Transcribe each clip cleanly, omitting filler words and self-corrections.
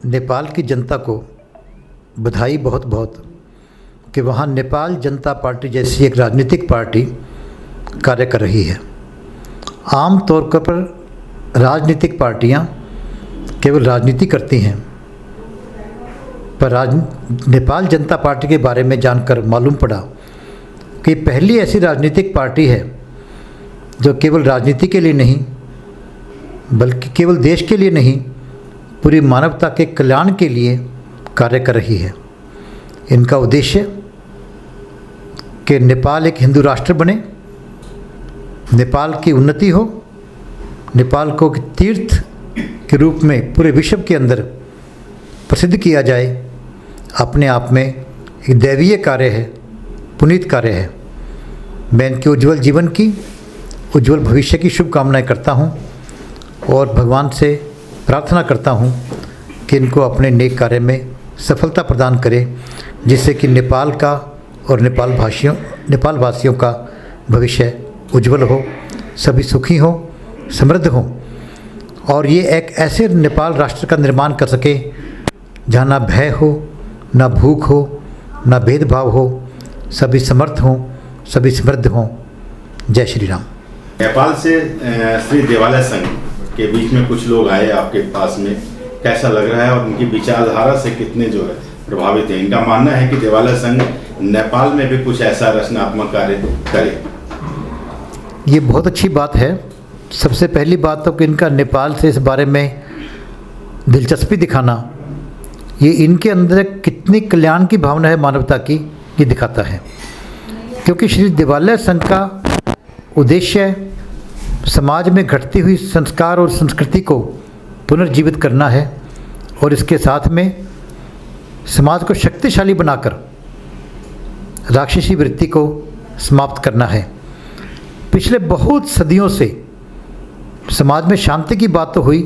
नेपाल की जनता को बधाई बहुत बहुत कि वहाँ नेपाल जनता पार्टी जैसी एक राजनीतिक पार्टी कार्य कर रही है। आम तौर पर राजनीतिक पार्टियाँ केवल राजनीति करती हैं, पर नेपाल जनता पार्टी के बारे में जानकर मालूम पड़ा कि पहली ऐसी राजनीतिक पार्टी है जो केवल राजनीति के लिए नहीं बल्कि केवल देश के लिए नहीं, पूरी मानवता के कल्याण के लिए कार्य कर रही है। इनका उद्देश्य कि नेपाल एक हिंदू राष्ट्र बने, नेपाल की उन्नति हो, नेपाल को तीर्थ के रूप में पूरे विश्व के अंदर प्रसिद्ध किया जाए, अपने आप में एक दैवीय कार्य है, पुनीत कार्य है। मैं इनके उज्जवल जीवन की, उज्जवल भविष्य की शुभकामनाएं करता हूं और भगवान से प्रार्थना करता हूं कि इनको अपने नेक कार्य में सफलता प्रदान करे, जिससे कि नेपाल का और नेपाल वासियों का भविष्य उज्जवल हो, सभी सुखी हों, समृद्ध हों और ये एक ऐसे नेपाल राष्ट्र का निर्माण कर सके जहाँ ना भय हो, ना भूख हो, ना भेदभाव हो, सभी समर्थ हों, सभी समृद्ध हों। जय श्री राम। नेपाल से श्री देवालय संघ के बीच में कुछ लोग आए आपके पास में, कैसा लग रहा है और उनकी विचारधारा से कितने जो है प्रभावित हैं? इनका मानना है कि देवालय संघ नेपाल में भी कुछ ऐसा रचनात्मक कार्य करे। ये बहुत अच्छी बात है। सबसे पहली बात तो कि इनका नेपाल से इस बारे में दिलचस्पी दिखाना, ये इनके अंदर कितनी कल्याण की भावना है मानवता की, ये दिखाता है। क्योंकि श्री देवालय संघ का उद्देश्य समाज में घटती हुई संस्कार और संस्कृति को पुनर्जीवित करना है और इसके साथ में समाज को शक्तिशाली बनाकर राक्षसी वृत्ति को समाप्त करना है। पिछले बहुत सदियों से समाज में शांति की बात तो हुई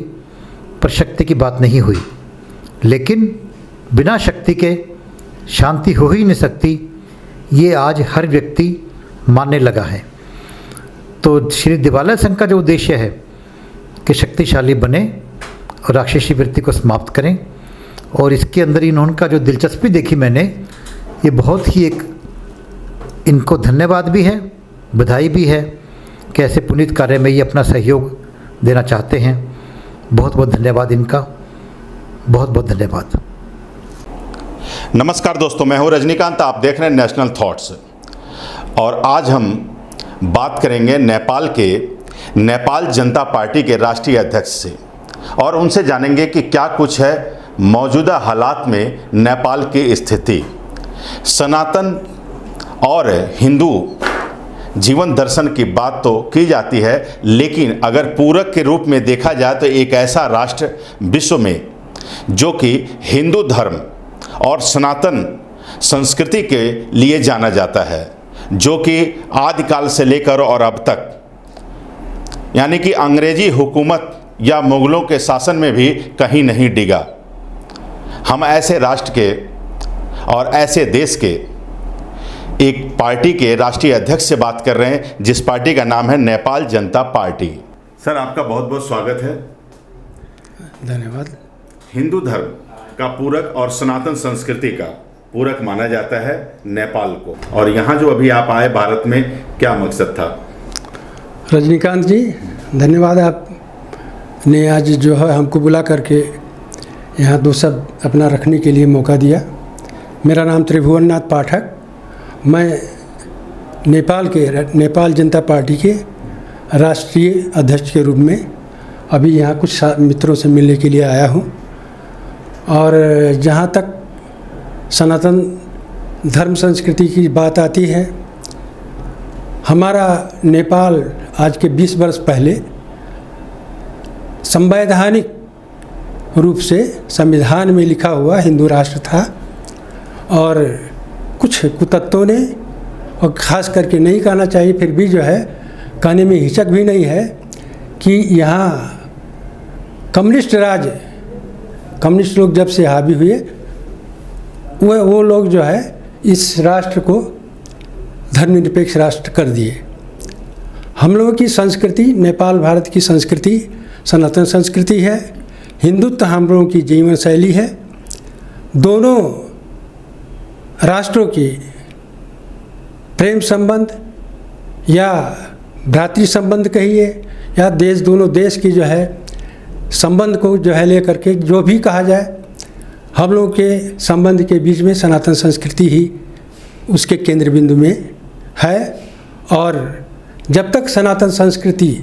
पर शक्ति की बात नहीं हुई, लेकिन बिना शक्ति के शांति हो ही नहीं सकती, ये आज हर व्यक्ति मानने लगा है। तो श्री देवालय संघ का जो उद्देश्य है कि शक्तिशाली बने और राक्षसी वृत्ति को समाप्त करें, और इसके अंदर इनका जो दिलचस्पी देखी मैंने, ये बहुत ही एक इनको धन्यवाद भी है, बधाई भी है कि ऐसे पुनीत कार्य में ये अपना सहयोग देना चाहते हैं। बहुत बहुत धन्यवाद इनका, बहुत बहुत धन्यवाद। नमस्कार दोस्तों, मैं हूं रजनीकांत, आप देख रहे हैं नेशनल थॉट्स और आज हम बात करेंगे नेपाल जनता पार्टी के राष्ट्रीय अध्यक्ष से और उनसे जानेंगे कि क्या कुछ है मौजूदा हालात में नेपाल की स्थिति। सनातन और हिंदू जीवन दर्शन की बात तो की जाती है, लेकिन अगर पूरक के रूप में देखा जाए तो एक ऐसा राष्ट्र विश्व में जो कि हिंदू धर्म और सनातन संस्कृति के लिए जाना जाता है, जो कि आदिकाल से लेकर और अब तक, यानी कि अंग्रेजी हुकूमत या मुगलों के शासन में भी कहीं नहीं डिगा। हम ऐसे राष्ट्र के और ऐसे देश के एक पार्टी के राष्ट्रीय अध्यक्ष से बात कर रहे हैं, जिस पार्टी का नाम है नेपाल जनता पार्टी। सर, आपका बहुत बहुत स्वागत है। धन्यवाद। हिंदू धर्म का पूरक और सनातन संस्कृति का पूरक माना जाता है नेपाल को, और यहाँ जो अभी आप आए भारत में, क्या मकसद था? रजनीकांत जी, धन्यवाद। आपने आज जो है हमको बुला करके यहाँ दो शब्द अपना रखने के लिए मौका दिया। मेरा नाम त्रिभुवननाथ पाठक, मैं नेपाल जनता पार्टी के राष्ट्रीय अध्यक्ष के रूप में अभी यहाँ कुछ मित्रों से मिलने के लिए आया हूँ। और जहाँ तक सनातन धर्म संस्कृति की बात आती है, हमारा नेपाल आज के 20 वर्ष पहले संवैधानिक रूप से संविधान में लिखा हुआ हिंदू राष्ट्र था, और कुछ कुतत्वों ने, और ख़ास करके नहीं कहना चाहिए, फिर भी जो है कहने में हिचक भी नहीं है कि यहाँ कम्युनिस्ट लोग जब से हावी हुए, वो लोग जो है इस राष्ट्र को धर्मनिरपेक्ष राष्ट्र कर दिए। हम लोगों की संस्कृति, नेपाल भारत की संस्कृति सनातन संस्कृति है, हिंदुत्व हम लोगों की जीवन शैली है। दोनों राष्ट्रों की प्रेम संबंध या भ्रातृ संबंध कहिए या दोनों देश की जो है संबंध को जो है लेकर के जो भी कहा जाए, हम लोग के संबंध के बीच में सनातन संस्कृति ही उसके केंद्र बिंदु में है। और जब तक सनातन संस्कृति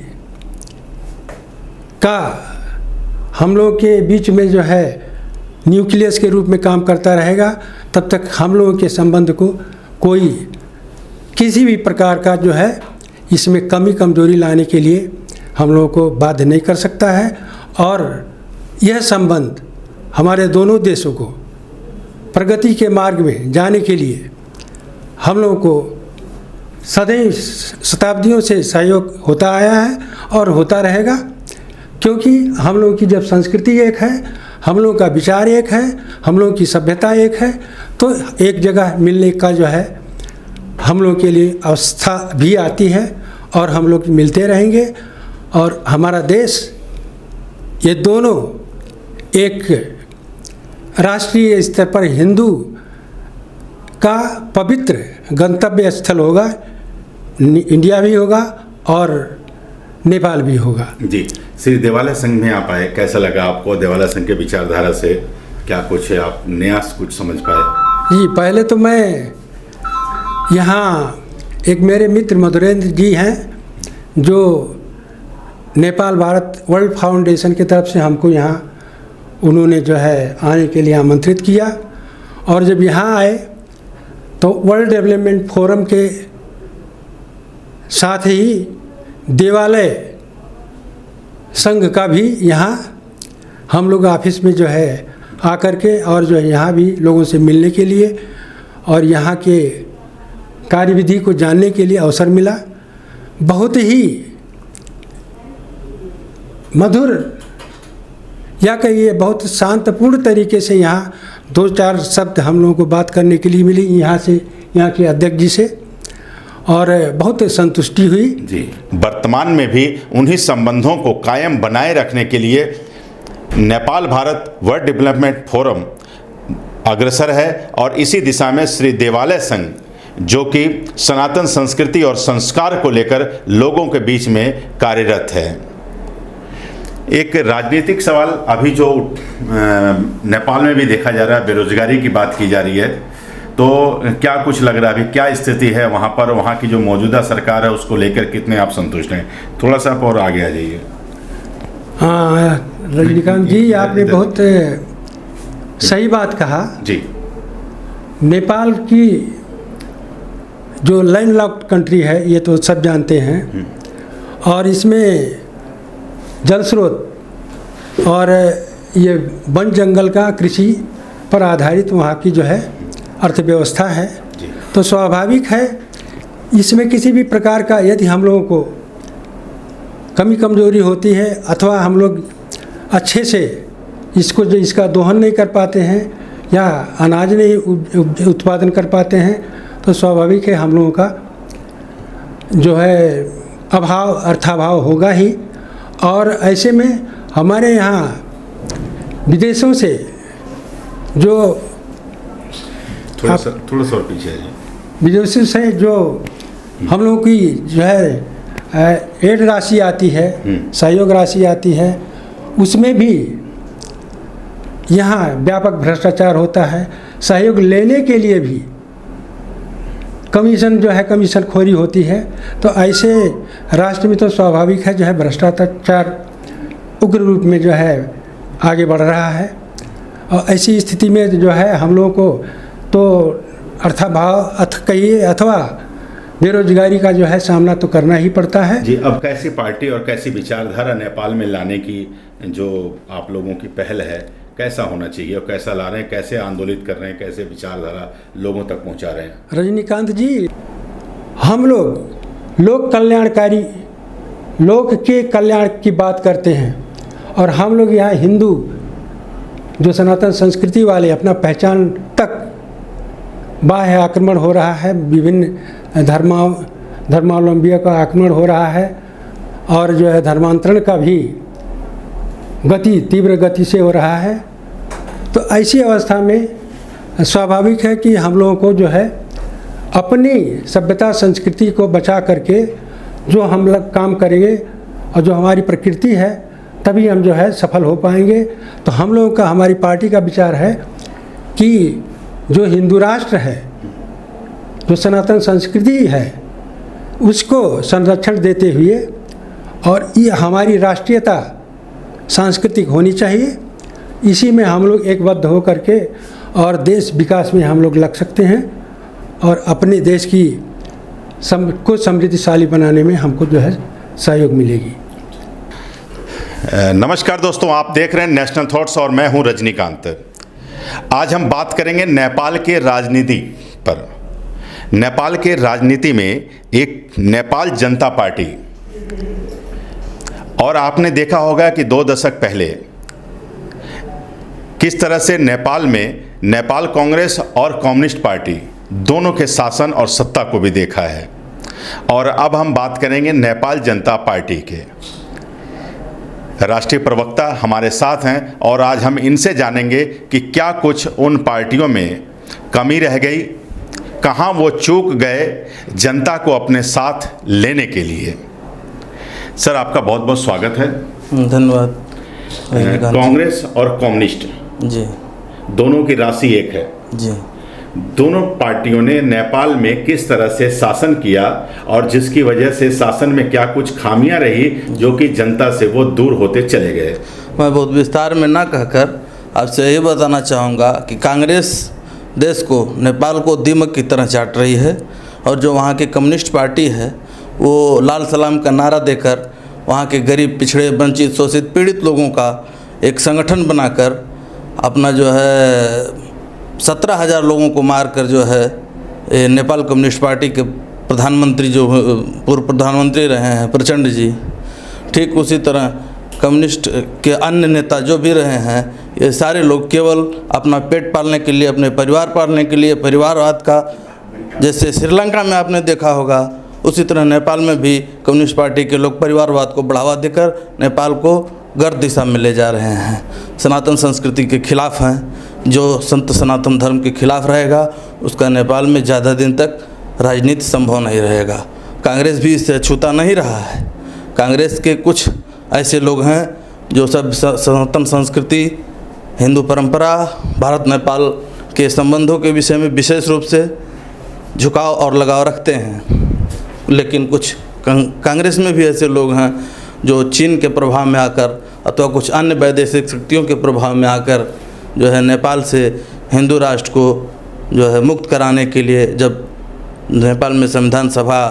का हम लोग के बीच में जो है न्यूक्लियस के रूप में काम करता रहेगा, तब तक हम लोगों के संबंध को कोई किसी भी प्रकार का जो है इसमें कमी कमजोरी लाने के लिए हम लोगों को बाध्य नहीं कर सकता है। और यह संबंध हमारे दोनों देशों को प्रगति के मार्ग में जाने के लिए हम लोगों को सदैव शताब्दियों से सहयोग होता आया है और होता रहेगा, क्योंकि हम लोगों की जब संस्कृति एक है, हम लोगों का विचार एक है, हम लोगों की सभ्यता एक है, तो एक जगह मिलने का जो है हम लोग के लिए अवस्था भी आती है और हम लोग मिलते रहेंगे। और हमारा देश ये दोनों एक राष्ट्रीय स्तर पर हिंदू का पवित्र गंतव्य स्थल होगा, इंडिया भी होगा और नेपाल भी होगा। जी, श्री देवालय संघ में आप आए, कैसा लगा आपको? देवालय संघ के विचारधारा से क्या कुछ है, आप नया कुछ समझ पाए? जी, पहले तो मैं यहाँ एक मेरे मित्र मधुरेंद्र जी हैं जो नेपाल भारत वर्ल्ड फाउंडेशन की तरफ से हमको यहाँ उन्होंने जो है आने के लिए आमंत्रित किया। और जब यहाँ आए तो वर्ल्ड डेवलपमेंट फोरम के साथ ही देवालय संघ का भी यहाँ हम लोग ऑफिस में जो है आकर के और जो है यहाँ भी लोगों से मिलने के लिए और यहाँ के कार्यविधि को जानने के लिए अवसर मिला। बहुत ही मधुर या कहिए बहुत शांतपूर्ण तरीके से यहाँ 2-4 शब्द हम लोगों को बात करने के लिए मिली यहाँ से, यहाँ के अध्यक्ष जी से, और बहुत संतुष्टि हुई। जी, वर्तमान में भी उन्हीं संबंधों को कायम बनाए रखने के लिए Nepal Bharat world development forum अग्रसर है और इसी दिशा में श्री देवालय संघ जो कि सनातन संस्कृति और संस्कार को लेकर लोगों के बीच में कार्यरत है। एक राजनीतिक सवाल अभी जो नेपाल में भी देखा जा रहा है, बेरोजगारी की बात की जा रही है, तो क्या कुछ लग रहा है अभी क्या स्थिति है वहाँ पर? वहाँ की जो मौजूदा सरकार है उसको लेकर कितने आप संतुष्ट हैं? थोड़ा सा आप और आगे आ जाइए। हाँ रजनीकांत जी, आपने बहुत सही बात कहा। जी, नेपाल की जो लैंडलॉक्ड कंट्री है ये तो सब जानते हैं, और इसमें जल स्रोत और ये वन जंगल का कृषि पर आधारित वहाँ की जो है अर्थव्यवस्था है। तो स्वाभाविक है इसमें किसी भी प्रकार का यदि हम लोगों को कमी कमजोरी होती है अथवा हम लोग अच्छे से इसका दोहन नहीं कर पाते हैं या अनाज नहीं उत्पादन कर पाते हैं, तो स्वाभाविक है हम लोगों का जो है अभाव अर्थाभाव होगा ही। और ऐसे में हमारे यहाँ विदेशों से जो थोड़ा सा और पीछे है, विदेशों से जो हम लोगों की जो है एड राशि आती है, सहयोग राशि आती है, उसमें भी यहाँ व्यापक भ्रष्टाचार होता है। सहयोग लेने के लिए भी कमीशन जो है कमीशन खोरी होती है। तो ऐसे राष्ट्र में तो स्वाभाविक है जो है भ्रष्टाचार उग्र रूप में जो है आगे बढ़ रहा है। और ऐसी स्थिति में जो है हम लोगों को तो अर्थाभाव कहिए अथवा बेरोजगारी का जो है सामना तो करना ही पड़ता है। जी, अब कैसी पार्टी और कैसी विचारधारा नेपाल में लाने की जो आप लोगों की पहल है, कैसा होना चाहिए और कैसा ला रहे हैं, कैसे आंदोलित कर रहे हैं, कैसे विचारधारा लोगों तक पहुंचा रहे हैं? रजनीकांत जी, हम लोग कल्याणकारी लोक के कल्याण की बात करते हैं और हम लोग यहाँ हिंदू जो सनातन संस्कृति वाले अपना पहचान तक बाह्य आक्रमण हो रहा है, विभिन्न धर्मावलंबियों का आक्रमण हो रहा है और जो है धर्मांतरण का भी गति तीव्र गति से हो रहा है। तो ऐसी अवस्था में स्वाभाविक है कि हम लोगों को जो है अपनी सभ्यता संस्कृति को बचा करके जो हम लोग काम करेंगे और जो हमारी प्रकृति है तभी हम जो है सफल हो पाएंगे। तो हम लोगों का, हमारी पार्टी का विचार है कि जो हिंदू राष्ट्र है, जो सनातन संस्कृति है, उसको संरक्षण देते हुए और ये हमारी राष्ट्रीयता सांस्कृतिक होनी चाहिए। इसी में हम लोग एकबद्ध हो करके और देश विकास में हम लोग लग सकते हैं और अपने देश की को समृद्धिशाली बनाने में हमको जो है सहयोग मिलेगी। नमस्कार दोस्तों, आप देख रहे हैं नेशनल थॉट्स और मैं हूं रजनीकांत। आज हम बात करेंगे नेपाल के राजनीति पर। नेपाल के राजनीति में एक नेपाल जनता पार्टी, और आपने देखा होगा कि 2 दशक पहले किस तरह से नेपाल में नेपाल कांग्रेस और कम्युनिस्ट पार्टी दोनों के शासन और सत्ता को भी देखा है। और अब हम बात करेंगे नेपाल जनता पार्टी के। राष्ट्रीय प्रवक्ता हमारे साथ हैं और आज हम इनसे जानेंगे कि क्या कुछ उन पार्टियों में कमी रह गई, कहाँ वो चूक गए जनता को अपने साथ लेने के लिए। सर, आपका बहुत बहुत स्वागत है। धन्यवाद। कांग्रेस और कम्युनिस्ट जी, दोनों की राशि एक है जी। दोनों पार्टियों ने नेपाल में किस तरह से शासन किया और जिसकी वजह से शासन में क्या कुछ खामियां रही जो कि जनता से वो दूर होते चले गए। मैं बहुत विस्तार में ना कहकर आपसे यही बताना चाहूँगा कि कांग्रेस देश को, नेपाल को दीमक की तरह चाट रही है और जो वहाँ की कम्युनिस्ट पार्टी है वो लाल सलाम का नारा देकर वहाँ के गरीब, पिछड़े, वंचित, शोषित, पीड़ित लोगों का एक संगठन बनाकर अपना जो है 17,000 लोगों को मारकर जो है नेपाल कम्युनिस्ट पार्टी के प्रधानमंत्री, जो पूर्व प्रधानमंत्री रहे हैं प्रचंड जी, ठीक उसी तरह कम्युनिस्ट के अन्य नेता जो भी रहे हैं, ये सारे लोग केवल अपना पेट पालने के लिए, अपने परिवार पालने के लिए, परिवारवाद का, जैसे श्रीलंका में आपने देखा होगा उसी तरह नेपाल में भी कम्युनिस्ट पार्टी के लोग परिवारवाद को बढ़ावा देकर नेपाल को गर्द दिशा में ले जा रहे हैं। सनातन संस्कृति के खिलाफ हैं। जो संत सनातन धर्म के खिलाफ रहेगा उसका नेपाल में ज़्यादा दिन तक राजनीति संभव नहीं रहेगा। कांग्रेस भी इससे छूता नहीं रहा है। कांग्रेस के कुछ ऐसे लोग हैं जो सब सनातन संस्कृति, हिंदू परंपरा, भारत नेपाल के संबंधों के विषय में विशेष रूप से झुकाव और लगाव रखते हैं। लेकिन कुछ कांग्रेस में भी ऐसे लोग हैं जो चीन के प्रभाव में आकर अथवा कुछ अन्य वैदेशिक शक्तियों के प्रभाव में आकर जो है नेपाल से हिंदू राष्ट्र को जो है मुक्त कराने के लिए, जब नेपाल में संविधान सभा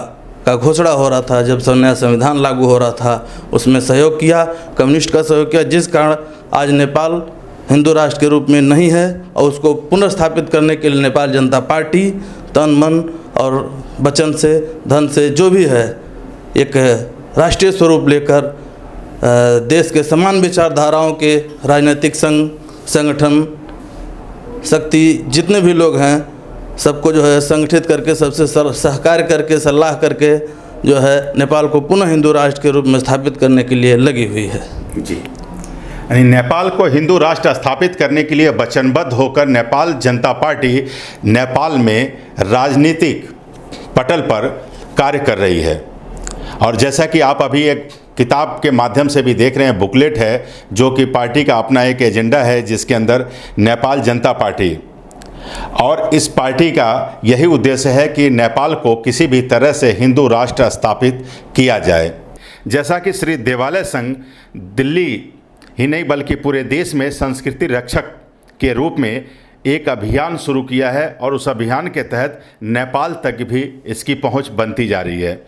का घोषणा हो रहा था, जब नया संविधान लागू हो रहा था, उसमें सहयोग किया, कम्युनिस्ट का सहयोग किया, जिस कारण आज नेपाल हिंदू राष्ट्र के रूप में नहीं है। और उसको पुनर्स्थापित करने के लिए नेपाल जनता पार्टी तन मन और वचन से, धन से, जो भी है, एक राष्ट्रीय स्वरूप लेकर देश के समान विचारधाराओं के राजनीतिक संगठन, शक्ति, जितने भी लोग हैं, सबको जो है संगठित करके, सबसे सहकार करके, सलाह करके जो है नेपाल को पुनः हिंदू राष्ट्र के रूप में स्थापित करने के लिए लगी हुई है। जी, यानी नेपाल को हिंदू राष्ट्र स्थापित करने के लिए वचनबद्ध होकर नेपाल जनता पार्टी नेपाल में राजनीतिक पटल पर कार्य कर रही है। और जैसा कि आप अभी एक किताब के माध्यम से भी देख रहे हैं, बुकलेट है जो कि पार्टी का अपना एक एजेंडा है जिसके अंदर नेपाल जनता पार्टी, और इस पार्टी का यही उद्देश्य है कि नेपाल को किसी भी तरह से हिंदू राष्ट्र स्थापित किया जाए। जैसा कि श्री देवालय संघ दिल्ली ही नहीं बल्कि पूरे देश में संस्कृति रक्षक के रूप में एक अभियान शुरू किया है और उस अभियान के तहत नेपाल तक भी इसकी पहुंच बनती जा रही है।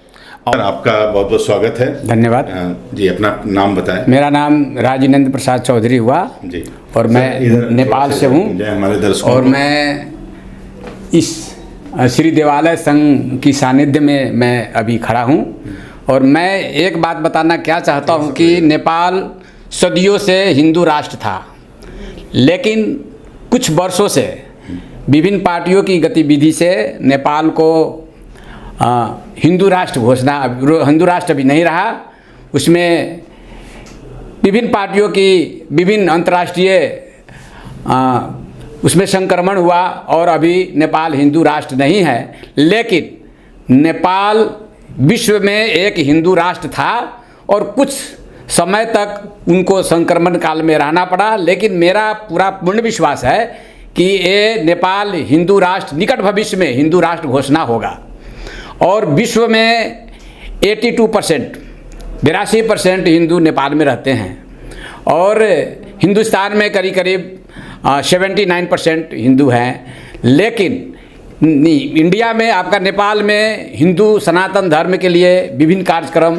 और आपका बहुत बहुत स्वागत है। धन्यवाद जी। अपना नाम बताएं। मेरा नाम राजेंद्र प्रसाद चौधरी हुआ जी, और मैं नेपाल से हूँ। हमारे दर्शकों और मैं इस श्री देवालय संघ की सानिध्य में मैं अभी खड़ा हूँ। और मैं एक बात बताना क्या चाहता हूँ कि नेपाल सदियों से हिंदू राष्ट्र था, लेकिन कुछ वर्षों से विभिन्न पार्टियों की गतिविधि से नेपाल को हिंदू राष्ट्र घोषणा, हिंदू राष्ट्र अभी नहीं रहा। उसमें विभिन्न पार्टियों की विभिन्न अंतर्राष्ट्रीय उसमें संक्रमण हुआ और अभी नेपाल हिंदू राष्ट्र नहीं है, लेकिन नेपाल विश्व में एक हिंदू राष्ट्र था और कुछ समय तक उनको संक्रमण काल में रहना पड़ा। लेकिन मेरा पूरा पूर्ण विश्वास है कि ये नेपाल हिंदू राष्ट्र निकट भविष्य में हिंदू राष्ट्र घोषणा होगा और विश्व में 82% हिंदू नेपाल में रहते हैं और हिंदुस्तान में करीब करीब 79% हिंदू हैं। लेकिन इंडिया में आपका नेपाल में हिंदू सनातन धर्म के लिए विभिन्न कार्यक्रम,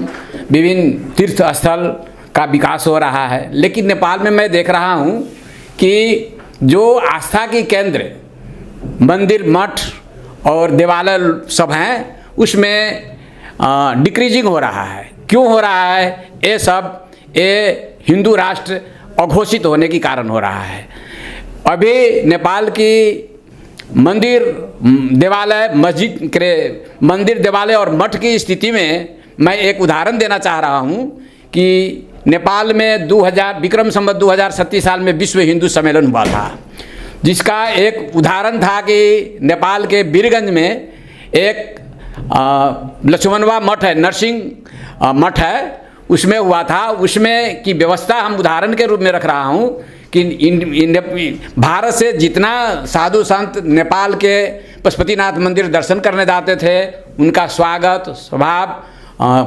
विभिन्न तीर्थ स्थल का विकास हो रहा है। लेकिन नेपाल में मैं देख रहा हूँ कि जो आस्था की केंद्र मंदिर, मठ और देवालय सब हैं, उसमें डिक्रीजिंग हो रहा है। क्यों हो रहा है? ये सब ये हिंदू राष्ट्र अघोषित होने के कारण हो रहा है। अभी नेपाल की मंदिर, देवालय, मस्जिद के मंदिर, देवालय और मठ की स्थिति में मैं एक उदाहरण देना चाह रहा हूँ कि नेपाल में 2000 विक्रम संवत 2037 साल में विश्व हिंदू सम्मेलन हुआ था, जिसका एक उदाहरण था कि नेपाल के वीरगंज में एक लक्ष्मणवा मठ है, नरसिंह मठ है, उसमें हुआ था। उसमें की व्यवस्था हम उदाहरण के रूप में रख रहा हूँ कि भारत से जितना साधु संत नेपाल के पशुपतिनाथ मंदिर दर्शन करने जाते थे, उनका स्वागत, स्वभाव,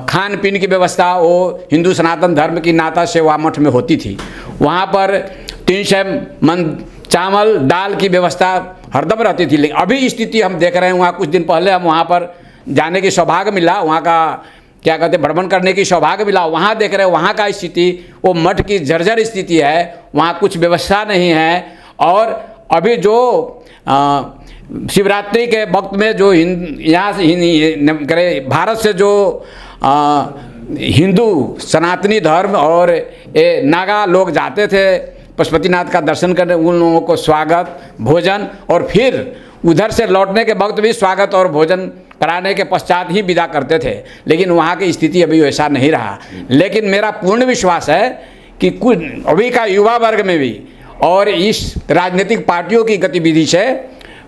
खान पीन की व्यवस्था वो हिंदू सनातन धर्म की नाता सेवा मठ में होती थी। वहाँ पर 300 मन चावल दाल की व्यवस्था हरदम रहती थी। लेकिन अभी स्थिति हम देख रहे हैं, वहाँ कुछ दिन पहले हम वहाँ पर जाने की सौभाग्य मिला, वहाँ का क्या कहते हैं भ्रमण करने की सौभाग्य मिला। वहाँ देख रहे हैं वहाँ का स्थिति, वो मठ की जर्जर स्थिति है, वहाँ कुछ व्यवस्था नहीं है। और अभी जो शिवरात्रि के वक्त में जो यहाँ से भारत से जो हिंदू सनातनी धर्म और ये नागा लोग जाते थे पशुपतिनाथ का दर्शन करने, उन लोगों को स्वागत, भोजन और फिर उधर से लौटने के वक्त भी स्वागत और भोजन कराने के पश्चात ही विदा करते थे। लेकिन वहाँ की स्थिति अभी वैसा नहीं रहा। लेकिन मेरा पूर्ण विश्वास है कि कुछ अभी का युवा वर्ग में भी और इस राजनीतिक पार्टियों की गतिविधि से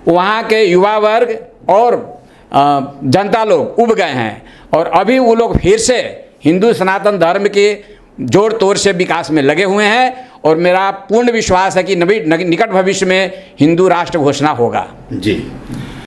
वहाँ के युवा वर्ग और जनता लोग उब गए हैं और अभी वो लोग फिर से हिंदू सनातन धर्म के जोड़ तोड़ से विकास में लगे हुए हैं और मेरा पूर्ण विश्वास है कि निकट भविष्य में हिंदू राष्ट्र घोषणा होगा। जी।